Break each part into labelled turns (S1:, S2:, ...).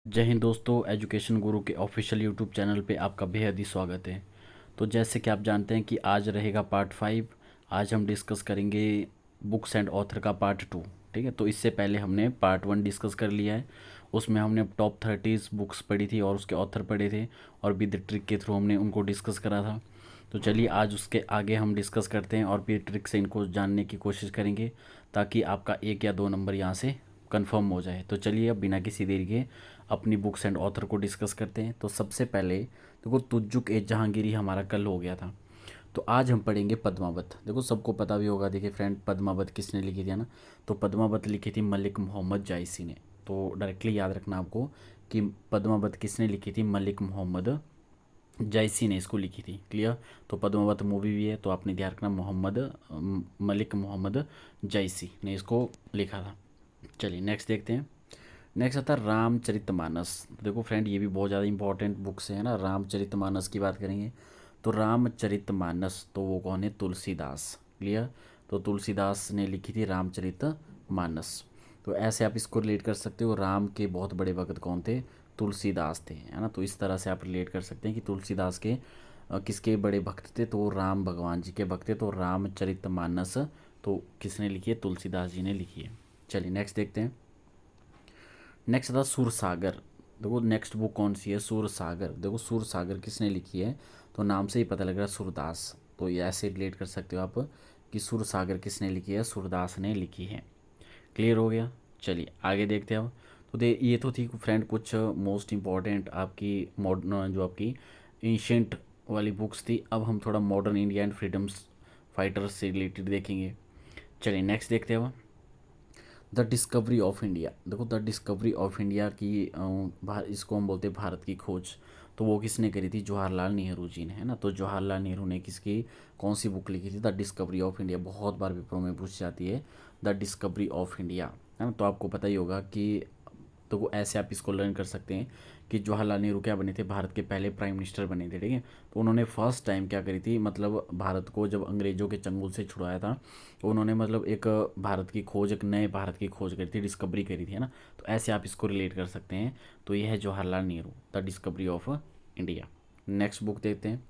S1: जय हिंद दोस्तों, एजुकेशन गुरु के ऑफिशियल यूट्यूब चैनल पे आपका बेहद ही स्वागत है। तो जैसे कि आप जानते हैं कि आज रहेगा पार्ट 5। आज हम डिस्कस करेंगे बुक्स एंड ऑथर का पार्ट 2। ठीक है, तो इससे पहले हमने पार्ट 1 डिस्कस कर लिया है। उसमें हमने टॉप 30 बुक्स पढ़ी थी और उसके ऑथर पढ़े थे, और विद ट्रिक के थ्रू हमने उनको डिस्कस करा था। तो चलिए आज उसके आगे हम डिस्कस करते हैं और फिर ट्रिक से इनको जानने की कोशिश करेंगे, ताकि आपका 1 या 2 नंबर यहाँ से कंफर्म हो जाए। तो चलिए अब बिना किसी देरी के अपनी बुक्स एंड ऑथर को डिस्कस करते हैं। तो सबसे पहले देखो, तुज्जुक ए जहांगीरी हमारा कल हो गया था। तो आज हम पढ़ेंगे पद्मावत। देखो सबको पता भी होगा, देखिए फ्रेंड, पद्मावत किसने लिखी थी, है ना। तो पद्मावत लिखी थी मलिक मोहम्मद जायसी ने। तो डायरेक्टली याद रखना आपको कि पद्मावत किसने लिखी थी, मलिक मोहम्मद जायसी ने इसको लिखी थी। क्लियर। तो पद्मावत मूवी भी है, तो आपने ध्यान रखना मलिक मोहम्मद जायसी ने इसको लिखा था। चलिए नेक्स्ट देखते हैं। नेक्स्ट आता है रामचरितमानस। देखो फ्रेंड, ये भी बहुत ज़्यादा इंपॉर्टेंट बुक्स है ना। रामचरितमानस की बात करेंगे तो रामचरितमानस तो वो कौन है, तुलसीदास। क्लियर। तो तुलसीदास ने लिखी थी रामचरितमानस। तो ऐसे आप इसको रिलेट कर सकते हो, राम के बहुत बड़े भक्त कौन थे, तुलसीदास थे, है ना। तो इस तरह से आप रिलेट कर सकते हैं कि तुलसीदास के किसके बड़े भक्त थे, तो वो राम भगवान जी के भक्त थे। तो रामचरितमानस तो किसने लिखी है, तुलसीदास जी ने लिखी है। चलिए नेक्स्ट देखते हैं। नेक्स्ट था सुरसागर। देखो नेक्स्ट बुक कौन सी है, सुरसागर। देखो सुरसागर किसने लिखी है, तो नाम से ही पता लग रहा है सूरदास। तो ये ऐसे रिलेट कर सकते हो आप कि सुरसागर किसने लिखी है, सूरदास ने लिखी है। क्लियर हो गया। चलिए आगे देखते हैं अब। तो ये तो थी फ्रेंड कुछ मोस्ट इम्पॉर्टेंट आपकी मॉडर्न, जो आपकी एंशेंट वाली बुक्स थी। अब हम थोड़ा modern India and freedoms fighters से रिलेटेड देखेंगे। चलिए नेक्स्ट देखते हैं अब। The discovery of India. देखो द डिस्कवरी ऑफ इंडिया की इसको हम बोलते हैं भारत की खोज। तो वो किसने करी थी, जवाहरलाल नेहरू जी ने, है ना। तो जवाहरलाल नेहरू ने किसकी कौन सी बुक लिखी थी, द डिस्कवरी ऑफ इंडिया। बहुत बार पेपरों में पूछ जाती है द डिस्कवरी ऑफ इंडिया, है ना। तो आपको पता ही होगा कि, तो वो ऐसे आप इसको लर्न कर सकते हैं कि जवाहरलाल नेहरू क्या बने थे, भारत के पहले प्राइम मिनिस्टर बने थे। ठीक है। तो उन्होंने फर्स्ट टाइम क्या करी थी, मतलब भारत को जब अंग्रेज़ों के चंगुल से छुड़ाया था, तो उन्होंने मतलब एक भारत की खोज, एक नए भारत की खोज करी थी, डिस्कवरी करी थी, है ना। तो ऐसे आप इसको रिलेट कर सकते हैं। तो ये है Jawaharlal Nehru, the discovery of India. Next book देखते हैं।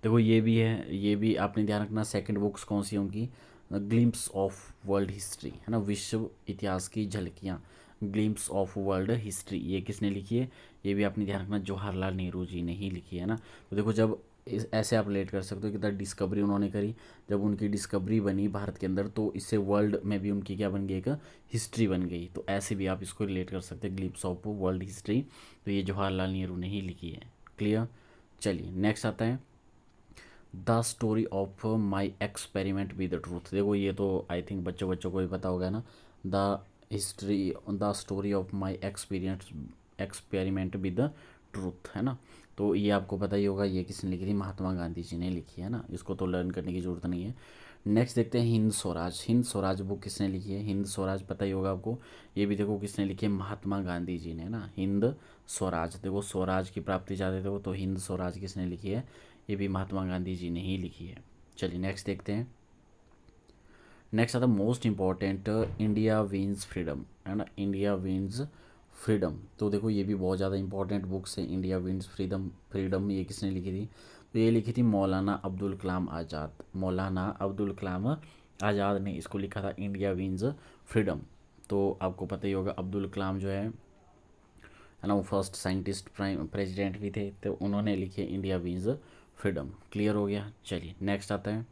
S1: देखो ये भी है, ये भी आपने ध्यान रखना। सेकंड बुक्स कौन सी होंगी, ग्लिम्स ऑफ वर्ल्ड हिस्ट्री, है ना, विश्व इतिहास की झलकियाँ। ग्लिम्स ऑफ वर्ल्ड हिस्ट्री ये किसने लिखी है, ये भी आपने ध्यान रखना, जवाहरलाल नेहरू जी ने ही लिखी है ना। तो देखो जब ऐसे आप रिलेट कर सकते हो कि द डिस्कवरी उन्होंने करी, जब उनकी डिस्कवरी बनी भारत के अंदर, तो इससे वर्ल्ड में भी उनकी क्या बन गई, एक हिस्ट्री बन गई। तो ऐसे भी आप इसको रिलेट कर सकते हैं, ग्लिम्स ऑफ वर्ल्ड हिस्ट्री। तो ये जवाहरलाल नेहरू ने ही लिखी है। क्लियर। चलिए नेक्स्ट आता है the story of my experiment with the truth. देखो ये तो आई थिंक बच्चों बच्चों को भी पता होगा ना। The history, the story of my experience experiment with the truth, है ना। तो ये आपको पता ही होगा, ये किसने लिखी थी, महात्मा गांधी जी ने लिखी है ना। इसको तो लर्न करने की ज़रूरत नहीं है। नेक्स्ट देखते हैं हिंद स्वराज। हिंद स्वराज बुक किसने लिखी है, हिंद स्वराज पता ही होगा आपको। ये भी देखो किसने लिखी है, महात्मा गांधी जी ने ना। हिंद स्वराज, देखो स्वराज की प्राप्ति चाहते थे वो, तो हिंद स्वराज किसने लिखी है, ये भी महात्मा गांधी जी ने ही लिखी है। चलिए नेक्स्ट देखते हैं। नेक्स्ट आता most important, India wins freedom, है ना। India wins freedom. तो देखो ये भी बहुत ज़्यादा इंपॉर्टेंट बुक्स है। इंडिया विंस फ्रीडम, फ्रीडम ये किसने लिखी थी, तो ये लिखी थी मौलाना अब्दुल कलाम आज़ाद। मौलाना अब्दुल कलाम आज़ाद ने इसको लिखा था, इंडिया विंस फ्रीडम। तो आपको पता ही होगा अब्दुल कलाम जो है ना, वो फर्स्ट साइंटिस्ट प्राइम प्रेसिडेंट भी थे। तो उन्होंने लिखी है इंडिया विंस फ्रीडम। क्लियर हो गया। चलिए नेक्स्ट आता है।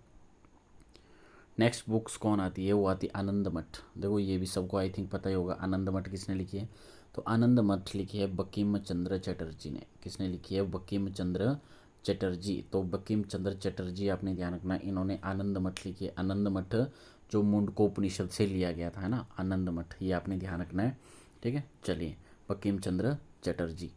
S1: नेक्स्ट बुक्स कौन आती है, वो आती है आनंद मठ। देखो ये भी सबको आई थिंक पता ही होगा, आनंद मठ किसने लिखी है, तो आनंद मठ लिखी है बंकिम चंद्र चटर्जी ने। किसने लिखी है, बंकिम चंद्र चटर्जी। तो बंकिम चंद्र चटर्जी आपने ध्यान रखना, इन्होंने आनंद मठ लिखी है। आनंद मठ जो मुंडकोपनिषद से लिया गया था, है ना, आनंद मठ, ये आपने ध्यान रखना है। ठीक है। चलिए बंकिम चंद्र चटर्जी।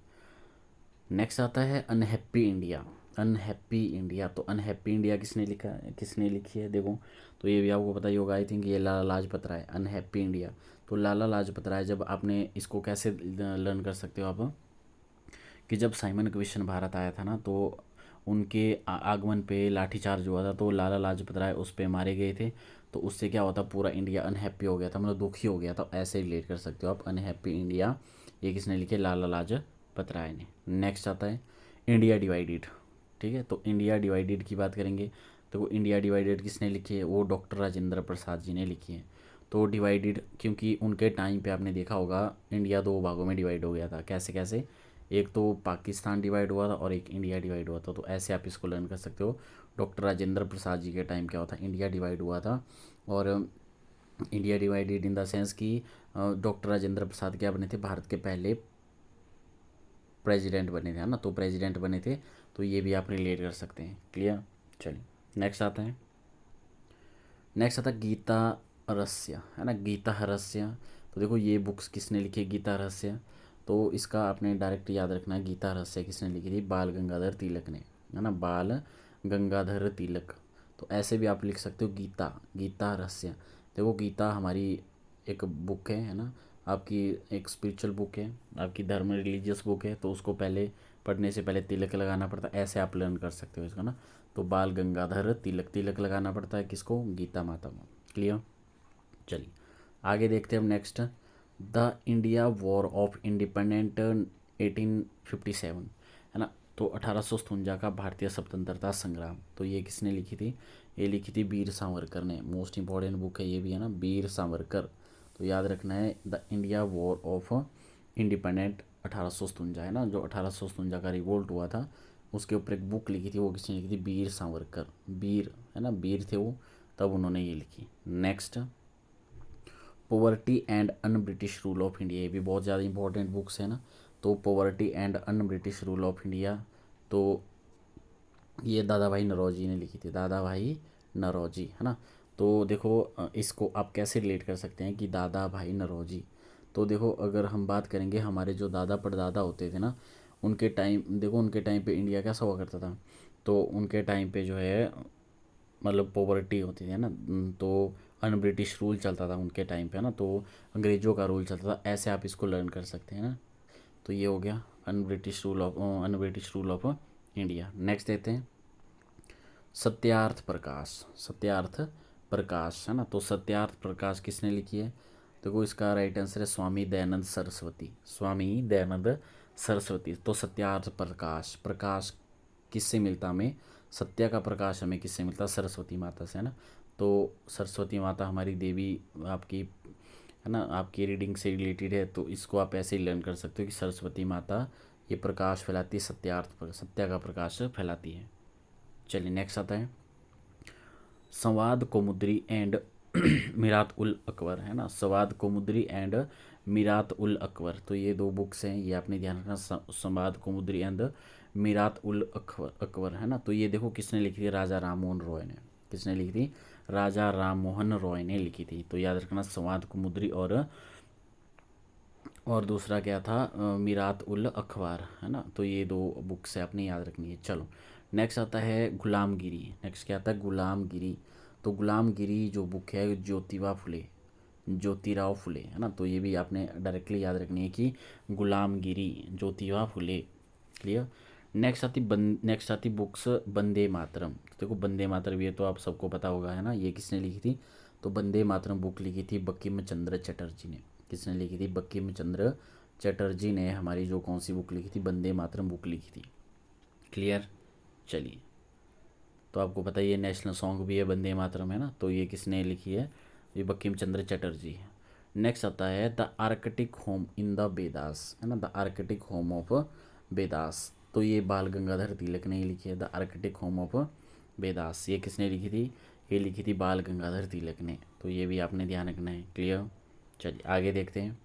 S1: नेक्स्ट आता है अनहैप्पी इंडिया। अनहैप्पी इंडिया, तो अनहैप्पी इंडिया किसने लिखा है, किसने लिखी है, देखो तो ये भी आपको पता ही होगा आई थिंक, ये लाला लाजपत राय। अनहैप्पी इंडिया, तो लाला लाजपत राय, जब आपने इसको कैसे लर्न कर सकते हो आप, कि जब साइमन कमीशन भारत आया था ना, तो उनके आगमन पे लाठीचार्ज हुआ था, तो लाला लाजपत राय उस पे मारे गए थे। तो उससे क्या होता, पूरा इंडिया अनहैप्पी हो गया था, मतलब दुखी हो गया था। ऐसे रिलेट कर सकते हो आप, अनहैप्पी इंडिया ये किसने लिखे, लाला लाजपत राय ने। नेक्स्ट आता है इंडिया डिवाइडेड। ठीक है, तो इंडिया डिवाइडेड की बात करेंगे तो वो इंडिया डिवाइडेड किसने लिखी है, वो डॉक्टर राजेंद्र प्रसाद जी ने लिखी है। तो डिवाइडेड क्योंकि उनके टाइम पे आपने देखा होगा इंडिया दो भागों में डिवाइड हो गया था। कैसे कैसे, एक तो पाकिस्तान डिवाइड हुआ था और एक इंडिया डिवाइड हुआ था। तो ऐसे आप इसको लर्न कर सकते हो। डॉक्टर राजेंद्र प्रसाद जी के टाइम क्या हुआ था, इंडिया डिवाइड हुआ था। और India divided in the sense कि डॉक्टर राजेंद्र प्रसाद क्या बने थे, भारत के पहले प्रेसिडेंट बने थे, है ना। तो प्रेसिडेंट बने थे, तो ये भी आप रिलेट कर सकते हैं। क्लियर। चलिए नेक्स्ट आता है, नेक्स्ट आता है गीता रहस्य, है ना, गीता रहस्य। तो देखो ये बुक्स किसने लिखी है, गीता रहस्य। तो इसका आपने डायरेक्ट याद रखना है, गीता रहस्य किसने लिखी थी, बाल गंगाधर तिलक ने, है ना, बाल गंगाधर तिलक। तो ऐसे भी आप लिख सकते हो गीता, गीता रहस्य। देखो गीता हमारी एक बुक है ना, आपकी एक स्पिरिचुअल बुक है, आपकी धर्म रिलीजियस बुक है। तो उसको पहले पढ़ने से पहले तिलक लगाना पड़ता है, ऐसे आप लर्न कर सकते हो इसका ना। तो बाल गंगाधर तिलक, तिलक लगाना पड़ता है किसको, गीता माता को। क्लियर। चलिए आगे देखते हैं हम next, the India war of independent 1857, है ना। तो 1857 का भारतीय स्वतंत्रता संग्राम, तो ये किसने लिखी थी, ये लिखी थी वीर सावरकर ने। मोस्ट इंपॉर्टेंट बुक है ये भी, है ना, वीर सावरकर। तो याद रखना है the India war of independent 1857, है ना, जो 1857 का रिवोल्ट हुआ था उसके ऊपर एक बुक लिखी थी, वो किसने लिखी थी, वीर सावरकर। वीर, है ना, वीर थे वो, तब उन्होंने ये लिखी। Next, poverty and un British rule of India, ये भी बहुत ज़्यादा इंपॉर्टेंट बुक्स है ना। तो poverty and un British rule of India, तो ये दादा भाई नौरोजी ने लिखी थी, दादा भाई नौरोजी, है ना। तो देखो इसको आप कैसे रिलेट कर सकते हैं कि दादा भाई नौरोजी। तो देखो अगर हम बात करेंगे हमारे जो दादा परदादा होते थे ना, उनके टाइम, देखो उनके टाइम पे इंडिया कैसा हुआ करता था। तो उनके टाइम पे जो है मतलब पॉवर्टी होती थी, है ना। तो अन ब्रिटिश रूल चलता था उनके टाइम पे, है ना। तो अंग्रेज़ों का रूल चलता था, ऐसे आप इसको लर्न कर सकते हैं ना। तो ये हो गया un British rule of India. Next देते हैं सत्यार्थ प्रकाश, सत्यार्थ प्रकाश, है ना। तो सत्यार्थ प्रकाश किसने लिखी है, देखो इसका राइट आंसर है स्वामी दयानंद सरस्वती, स्वामी दयानंद सरस्वती। तो सत्यार्थ प्रकाश, प्रकाश किससे मिलता हमें, सत्य का प्रकाश हमें किससे मिलता, सरस्वती माता से, है ना। तो सरस्वती माता हमारी देवी आपकी, है ना, आपकी रीडिंग से रिलेटेड है। तो इसको आप ऐसे ही लर्न कर सकते हो कि सरस्वती माता ये प्रकाश फैलाती है, सत्यार्थ पर, सत्य का प्रकाश फैलाती है। चलिए नेक्स्ट आता है संवाद कौमुदी एंड मीरात उल अकबर, है ना, संवाद कौमुदी एंड मीरात उल अकबर। तो ये दो बुक्स हैं, ये आपने ध्यान रखना, संवाद कौमुदी एंड मीरात उल अकबर, है ना। तो ये देखो किसने लिखी थी, राजा राम मोहन रॉय ने, किसने लिखी थी, राजा राम मोहन रॉय ने लिखी थी। तो याद रखना संवाद कौमुदी और दूसरा क्या था, मीरात उल अखबार, है ना। तो ये दो बुक्स है आपने याद रखनी है। चलो नेक्स्ट आता है गुलामगिरी, नेक्स्ट क्या आता है, गुलामगिरी। तो गुलामगिरी जो बुक है ज्योतिबा फुले, ज्योतिराव फुले, है ना। तो ये भी आपने डायरेक्टली याद रखनी है कि गुलामगिरी ज्योतिबा फुले। क्लियर। नेक्स्ट आती बुक्स वंदे मातरम। तो देखो वंदे मातरम ये तो आप सबको पता होगा, है ना, ये किसने लिखी थी, तो वंदे मातरम बुक लिखी थी बंकिम चंद्र चटर्जी ने। किसने लिखी थी, बंकिम चंद्र चटर्जी ने हमारी जो कौन सी बुक लिखी थी, वंदे मातरम बुक लिखी थी। क्लियर। चलिए तो आपको पता ही है नेशनल सॉन्ग भी है वंदे मातरम, है ना। तो ये किसने लिखी है, ये बंकिम चंद्र चटर्जी है। नेक्स्ट आता है the Arctic home in the Vedas, है ना, the Arctic home of Vedas. तो ये बाल गंगाधर तिलक ने लिखी है, the Arctic home of Vedas. ये किसने लिखी थी, ये लिखी थी बाल गंगाधर तिलक ने। तो ये भी आपने ध्यान रखना है। क्लियर। चलिए आगे देखते हैं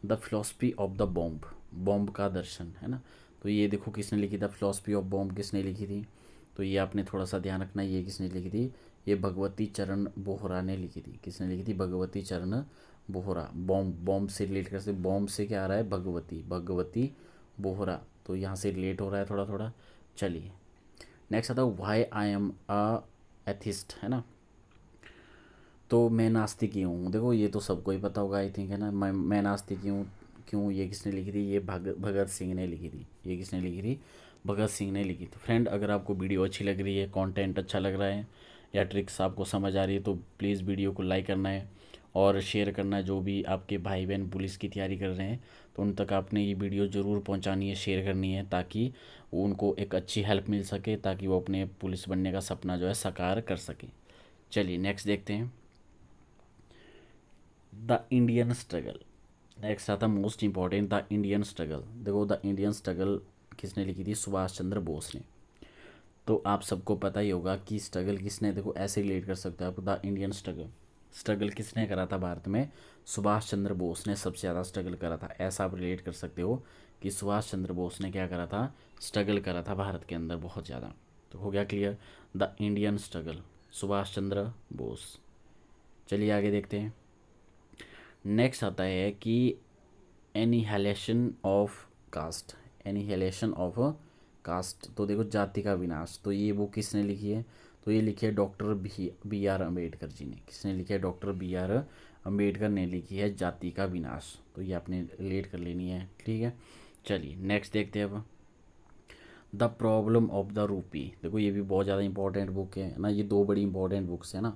S1: the philosophy of the bomb, bomb का दर्शन, है ना। तो ये देखो किसने लिखी, द फिलोसफी ऑफ बॉम्ब किसने लिखी थी। तो ये आपने थोड़ा सा ध्यान रखना है, ये किसने लिखी थी, ये भगवती चरण बोहरा ने लिखी थी। किसने लिखी थी, भगवती चरण बोहरा। बॉम्ब, बॉम्ब से रिलेट कर सकते, बॉम्ब से क्या आ रहा है, भगवती, भगवती बोहरा। तो यहाँ से रिलेट हो रहा है थोड़ा थोड़ा। चलिए नेक्स्ट आता है why I am a atheist, है ना। तो मैं नास्तिक ही हूँ, देखो ये तो सबको ही पता होगा आई थिंक, है ना। मैं नास्तिक ही हूँ, क्यों, ये किसने लिखी थी, ये भगत सिंह ने लिखी थी। ये किसने लिखी थी, भगत सिंह ने लिखी। तो फ्रेंड अगर आपको वीडियो अच्छी लग रही है, कंटेंट अच्छा लग रहा है या ट्रिक्स आपको समझ आ रही है, तो प्लीज़ वीडियो को लाइक करना है और शेयर करना है। जो भी आपके भाई बहन पुलिस की तैयारी कर रहे हैं तो तो उन तक आपने ये वीडियो ज़रूर पहुंचानी है, शेयर करनी है, ताकि उनको एक अच्छी हेल्प मिल सके, ताकि वो अपने पुलिस बनने का सपना जो है साकार कर सके। चलिए नेक्स्ट देखते हैं, द इंडियन स्ट्रगल। नेक्स्ट आता most important, the Indian struggle. देखो द इंडियन स्ट्रगल किसने लिखी थी? सुभाष चंद्र बोस ने। तो आप सबको पता ही होगा कि स्ट्रगल किसने, देखो ऐसे रिलेट कर सकते हो आप, द इंडियन स्ट्रगल, स्ट्रगल किसने करा था भारत में? सुभाष चंद्र बोस ने सबसे ज़्यादा स्ट्रगल करा था। ऐसा आप रिलेट कर सकते हो कि सुभाष चंद्र बोस ने क्या करा था? स्ट्रगल करा था भारत के अंदर बहुत ज़्यादा। तो हो गया clear, the Indian struggle, Subhas Chandra Bose. चलिए आगे देखते हैं। नेक्स्ट आता है कि annihilation of caste, annihilation of caste. तो देखो जाति का विनाश, तो ये वो किसने लिखी है? तो ये लिखी है doctor B are Ambedkar ji ने। किसने लिखी है? डॉक्टर बी आर अम्बेडकर ने लिखी है जाति का विनाश। तो ये आपने रिलेट कर लेनी है, ठीक है। चलिए नेक्स्ट देखते हैं अब, the problem of the rupee. देखो ये भी बहुत ज़्यादा इंपॉर्टेंट बुक है ना, ये दो बड़ी इंपॉर्टेंट बुक्स है ना।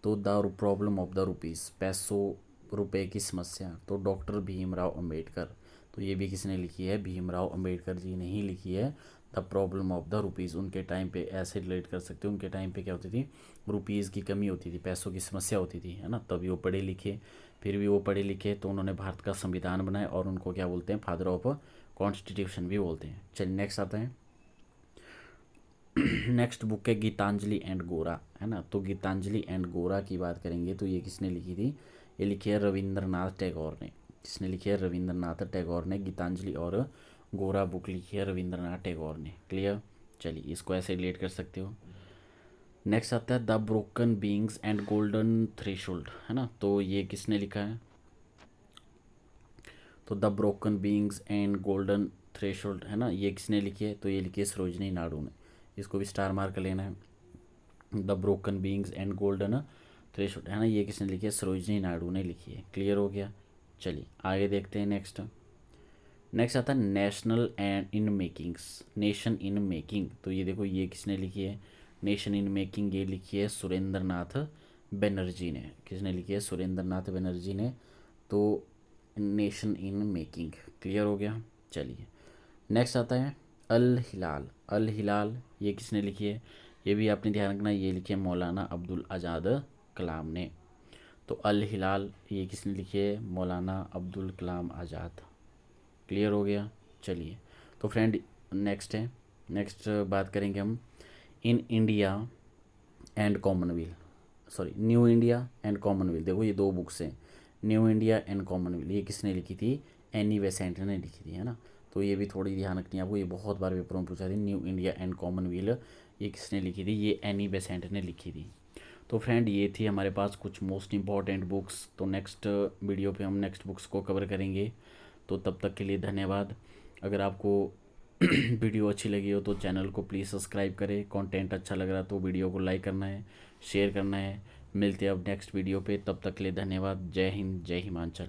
S1: तो the problem of the rupees, पैसों रुपए की समस्या, तो डॉक्टर भीमराव अंबेडकर। तो ये भी किसने लिखी है? भीमराव अंबेडकर जी ने ही लिखी है the problem of the rupees. उनके टाइम पे ऐसे रिलेट कर सकते हो, उनके टाइम पे क्या होती थी? रुपीज़ की कमी होती थी, पैसों की समस्या होती थी, है ना। तभी वो पढ़े लिखे, फिर भी वो पढ़े लिखे तो उन्होंने भारत का संविधान बनाया, और उनको क्या बोलते हैं? फादर ऑफ कॉन्स्टिट्यूशन भी बोलते हैं। चलिए नेक्स्ट आता है, नेक्स्ट बुक है गीतांजलि एंड गोरा, है ना। तो गीतांजलि एंड गोरा की बात करेंगे तो ये किसने लिखी थी? ये लिखी है रविंद्रनाथ टैगोर ने। किसने लिखी है? रविंद्रनाथ टैगोर ने गीतांजलि और गोरा बुक लिखी है रविंद्रनाथ टैगोर ने। क्लियर। चलिए इसको ऐसे रिलेट कर सकते हो। नेक्स्ट आता है the broken beings and golden threshold, है ना। तो ये किसने लिखा है? तो the broken beings and golden threshold, है ना, ये किसने लिखी है? तो ये लिखी है सरोजनी नायडू ने। इसको भी स्टार मार्क लेना है। The broken beings and golden threshold, है ना, ये किसने लिखी है? सरोजनी नायडू ने लिखी है। क्लियर हो गया। चलिए आगे देखते हैं नेक्स्ट। नेक्स्ट आता है national and in makings, nation in making. तो ये देखो ये किसने लिखी है? नेशन इन मेकिंग ये लिखी है सुरेंद्र नाथ बनर्जी ने। किसने लिखी है? सुरेंद्र नाथ बनर्जी ने। तो नेशन इन मेकिंग, क्लियर हो गया। चलिए नेक्स्ट आता है अल हिलाल। अल हिलाल ये किसने लिखी है? ये भी आपने ध्यान रखना, ये लिखी है मौलाना अब्दुल आज़ाद कलाम ने। तो अल हिलाल ये किसने लिखी है? मौलाना अब्दुल कलाम आज़ाद। क्लियर हो गया। चलिए तो फ्रेंड नेक्स्ट है, नेक्स्ट बात करेंगे हम in India and Commonwealth, sorry new India and Commonwealth. देखो ये दो बुक्स हैं, न्यू इंडिया एंड कॉमनवेल्थ, ये किसने लिखी थी? एनी बेसेंट ने लिखी थी, है ना। तो ये भी थोड़ी ध्यान रखनी है आपको, ये बहुत बार पेपरों में पूछा था। न्यू इंडिया एंड कॉमनवेल्थ ये किसने लिखी थी? ये एनी बेसेंट ने लिखी थी। तो फ्रेंड ये थी हमारे पास कुछ मोस्ट इंपॉर्टेंट बुक्स। तो नेक्स्ट वीडियो पे हम नेक्स्ट बुक्स को कवर करेंगे। तो तब तक के लिए धन्यवाद। अगर आपको वीडियो अच्छी लगी हो तो चैनल को प्लीज़ सब्सक्राइब करें। कंटेंट अच्छा लग रहा तो वीडियो को लाइक करना है, शेयर करना है। मिलते हैं अब नेक्स्ट वीडियो पे, तब तक के लिए धन्यवाद। जय हिंद, जय हिमाचल।